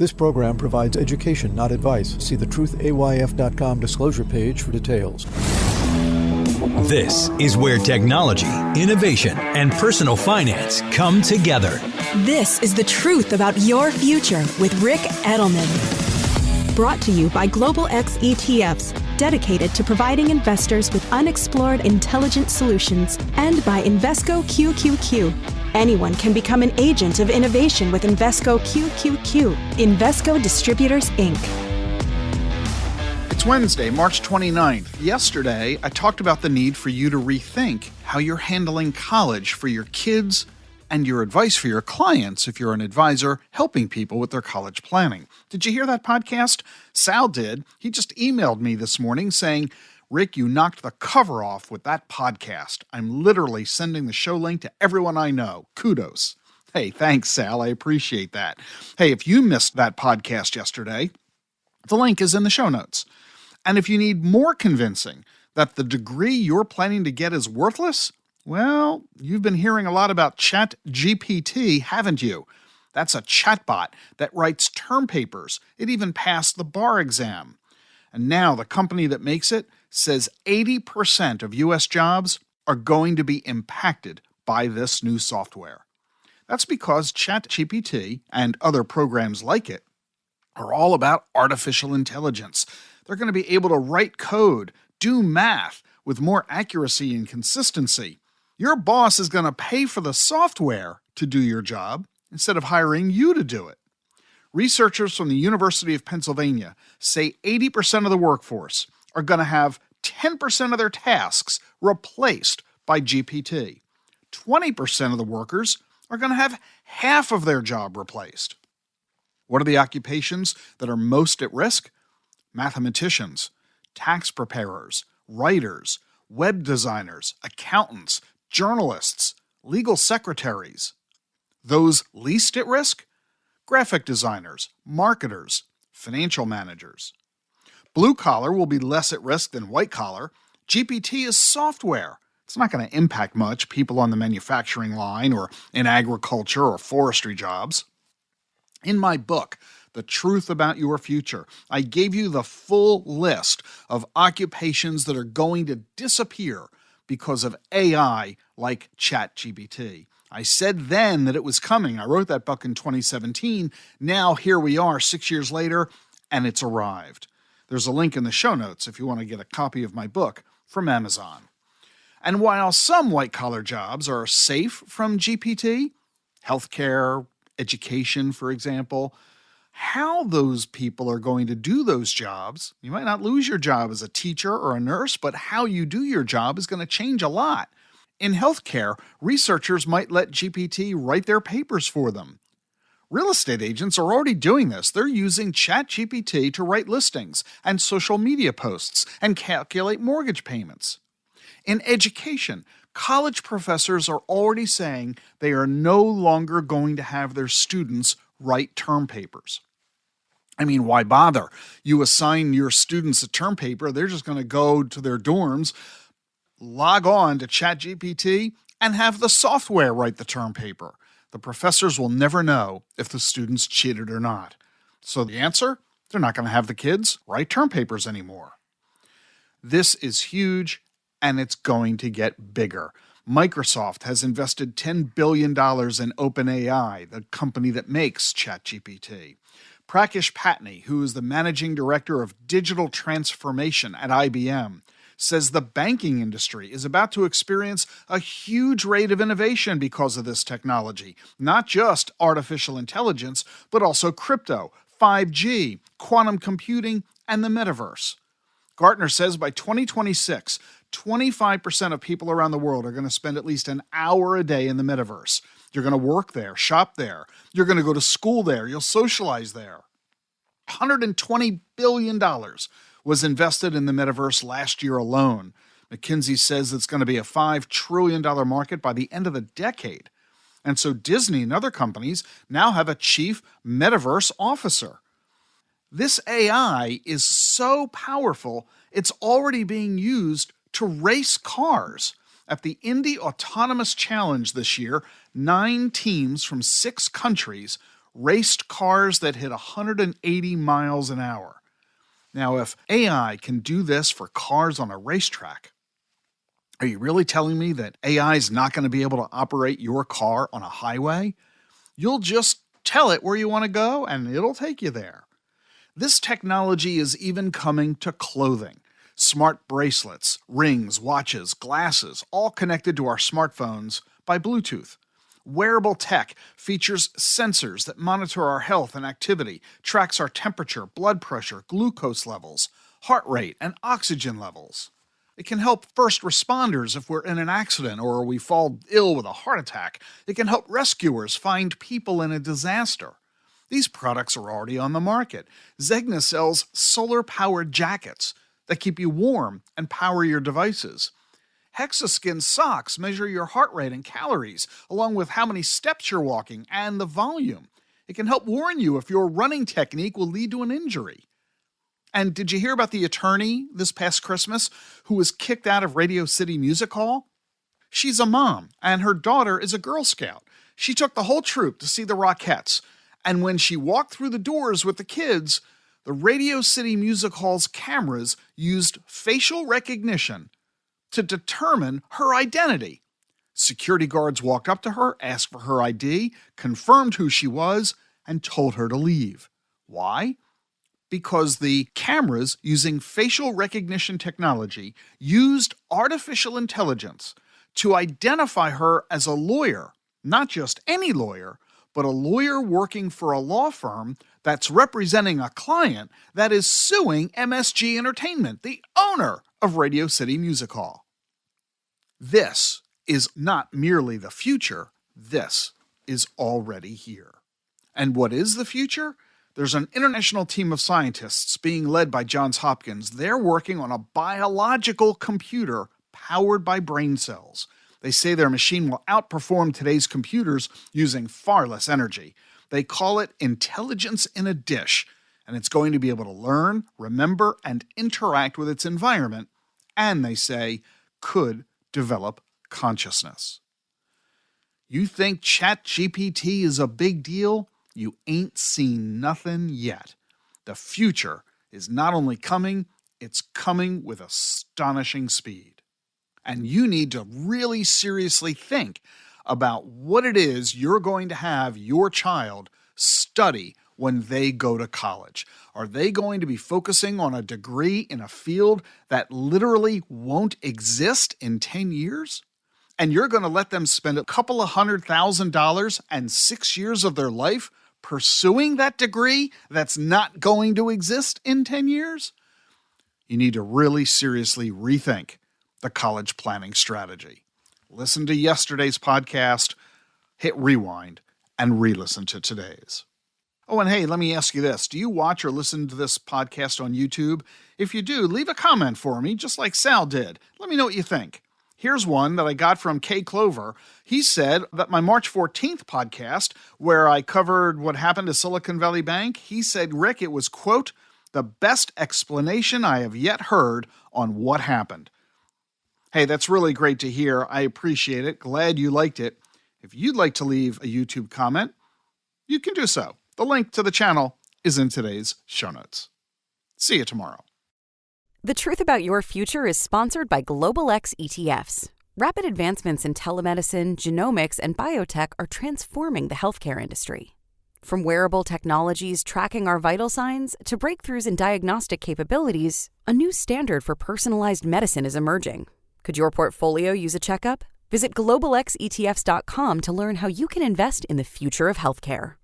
This program provides education, not advice. See the truthayf.com disclosure page for details. This is where technology, innovation, and personal finance come together. This is the truth about your future with Rick Edelman. Brought to you by Global X ETFs, dedicated to providing investors with unexplored intelligent solutions, and by Invesco QQQ. Anyone can become an agent of innovation with Invesco QQQ. Invesco Distributors, Inc. It's Wednesday, March 29th. Yesterday, I talked about the need for you to rethink how you're handling college for your kids and your advice for your clients if you're an advisor helping people with their college planning. Did you hear that podcast? Sal did. He just emailed me this morning saying, Rick, you knocked the cover off with that podcast. I'm literally sending the show link to everyone I know. Kudos. Hey, thanks, Sal. I appreciate that. Hey, if you missed that podcast yesterday, the link is in the show notes. And if you need more convincing that the degree you're planning to get is worthless, well, you've been hearing a lot about ChatGPT, haven't you? That's a chatbot that writes term papers. It even passed the bar exam. And now the company that makes it says 80% of U.S. jobs are going to be impacted by this new software. That's because ChatGPT and other programs like it are all about artificial intelligence. They're going to be able to write code, do math with more accuracy and consistency. Your boss is going to pay for the software to do your job instead of hiring you to do it. Researchers from the University of Pennsylvania say 80% of the workforce are going to have 10% of their tasks replaced by GPT. 20% of the workers are going to have half of their job replaced. What are the occupations that are most at risk? Mathematicians, tax preparers, writers, web designers, accountants, journalists, legal secretaries. Those least at risk? Graphic designers, marketers, financial managers. Blue collar will be less at risk than white collar. GPT is software. It's not going to impact much people on the manufacturing line or in agriculture or forestry jobs. In my book, The Truth About Your Future, I gave you the full list of occupations that are going to disappear because of AI like ChatGPT. I said then that it was coming. I wrote that book in 2017. Now here we are 6 years later, and it's arrived. There's a link in the show notes if you want to get a copy of my book from Amazon. And while some white-collar jobs are safe from GPT, healthcare, education, for example, how those people are going to do those jobs, you might not lose your job as a teacher or a nurse, but how you do your job is going to change a lot. In healthcare, researchers might let GPT write their papers for them. Real estate agents are already doing this. They're using ChatGPT to write listings and social media posts and calculate mortgage payments. In education, college professors are already saying they are no longer going to have their students write term papers. I mean, why bother? You assign your students a term paper, they're just going to go to their dorms, log on to ChatGPT, and have the software write the term paper. The professors will never know if the students cheated or not. So the answer? They're not going to have the kids write term papers anymore. This is huge, and it's going to get bigger. Microsoft has invested $10 billion in OpenAI, the company that makes ChatGPT. Prakash Patni, who is the managing director of digital transformation at IBM, says the banking industry is about to experience a huge rate of innovation because of this technology, not just artificial intelligence, but also crypto, 5G, quantum computing, and the metaverse. Gartner says by 2026, 25% of people around the world are going to spend at least an hour a day in the metaverse. You're going to work there, shop there. You're going to go to school there. You'll socialize there. $120 billion was invested in the metaverse last year alone. McKinsey says it's going to be a $5 trillion market by the end of the decade. And so Disney and other companies now have a chief metaverse officer. This AI is so powerful, it's already being used to race cars. At the Indy Autonomous Challenge this year, 9 teams from 6 countries raced cars that hit 180 miles an hour. Now, if AI can do this for cars on a racetrack, are you really telling me that AI is not going to be able to operate your car on a highway? You'll just tell it where you want to go, and it'll take you there. This technology is even coming to clothing. Smart bracelets, rings, watches, glasses, all connected to our smartphones by Bluetooth. Wearable tech features sensors that monitor our health and activity, tracks our temperature, blood pressure, glucose levels, heart rate, and oxygen levels. It can help first responders if we're in an accident or we fall ill with a heart attack. It can help rescuers find people in a disaster. These products are already on the market. Zegna sells solar-powered jackets that keep you warm and power your devices. Hexaskin socks measure your heart rate and calories, along with how many steps you're walking and the volume. It can help warn you if your running technique will lead to an injury. And did you hear about the attorney this past Christmas who was kicked out of Radio City Music Hall? She's a mom, and her daughter is a Girl Scout. She took the whole troop to see the Rockettes, and when she walked through the doors with the kids, the Radio City Music Hall's cameras used facial recognition to determine her identity. Security guards walked up to her, asked for her ID, confirmed who she was, and told her to leave. Why? Because the cameras using facial recognition technology used artificial intelligence to identify her as a lawyer, not just any lawyer, but a lawyer working for a law firm that's representing a client that is suing MSG Entertainment, the owner of Radio City Music Hall. This is not merely the future, this is already here. And what is the future? There's an international team of scientists being led by Johns Hopkins. They're working on a biological computer powered by brain cells. They say their machine will outperform today's computers using far less energy. They call it intelligence in a dish, and it's going to be able to learn, remember, and interact with its environment, and they say could develop consciousness. You think ChatGPT is a big deal? You ain't seen nothing yet. The future is not only coming, it's coming with astonishing speed. And you need to really seriously think about what it is you're going to have your child study when they go to college. Are they going to be focusing on a degree in a field that literally won't exist in 10 years? And you're going to let them spend a couple of $100,000 and 6 years of their life pursuing that degree that's not going to exist in 10 years? You need to really seriously rethink the college planning strategy. Listen to yesterday's podcast, hit rewind, and re-listen to today's. Oh, and hey, let me ask you this. Do you watch or listen to this podcast on YouTube? If you do, leave a comment for me, just like Sal did. Let me know what you think. Here's one that I got from Kay Clover. He said that my March 14th podcast, where I covered what happened to Silicon Valley Bank, he said, Rick, it was, quote, the best explanation I have yet heard on what happened. Hey, that's really great to hear. I appreciate it. Glad you liked it. If you'd like to leave a YouTube comment, you can do so. The link to the channel is in today's show notes. See you tomorrow. The Truth About Your Future is sponsored by Global X ETFs. Rapid advancements in telemedicine, genomics, and biotech are transforming the healthcare industry. From wearable technologies tracking our vital signs to breakthroughs in diagnostic capabilities, a new standard for personalized medicine is emerging. Could your portfolio use a checkup? Visit globalxetfs.com to learn how you can invest in the future of healthcare.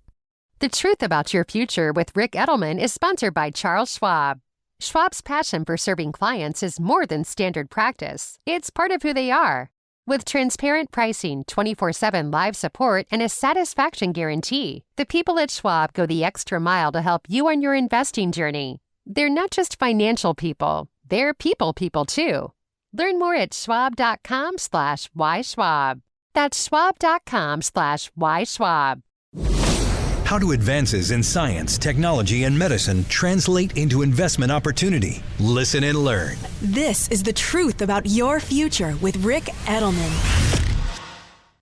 The Truth About Your Future with Rick Edelman is sponsored by Charles Schwab. Schwab's passion for serving clients is more than standard practice. It's part of who they are. With transparent pricing, 24/7 live support, and a satisfaction guarantee, the people at Schwab go the extra mile to help you on your investing journey. They're not just financial people, they're people too. Learn more at schwab.com/whyschwab. That's schwab.com/whyschwab. How do advances in science, technology, and medicine translate into investment opportunity? Listen and learn. This is The Truth About Your Future with Rick Edelman.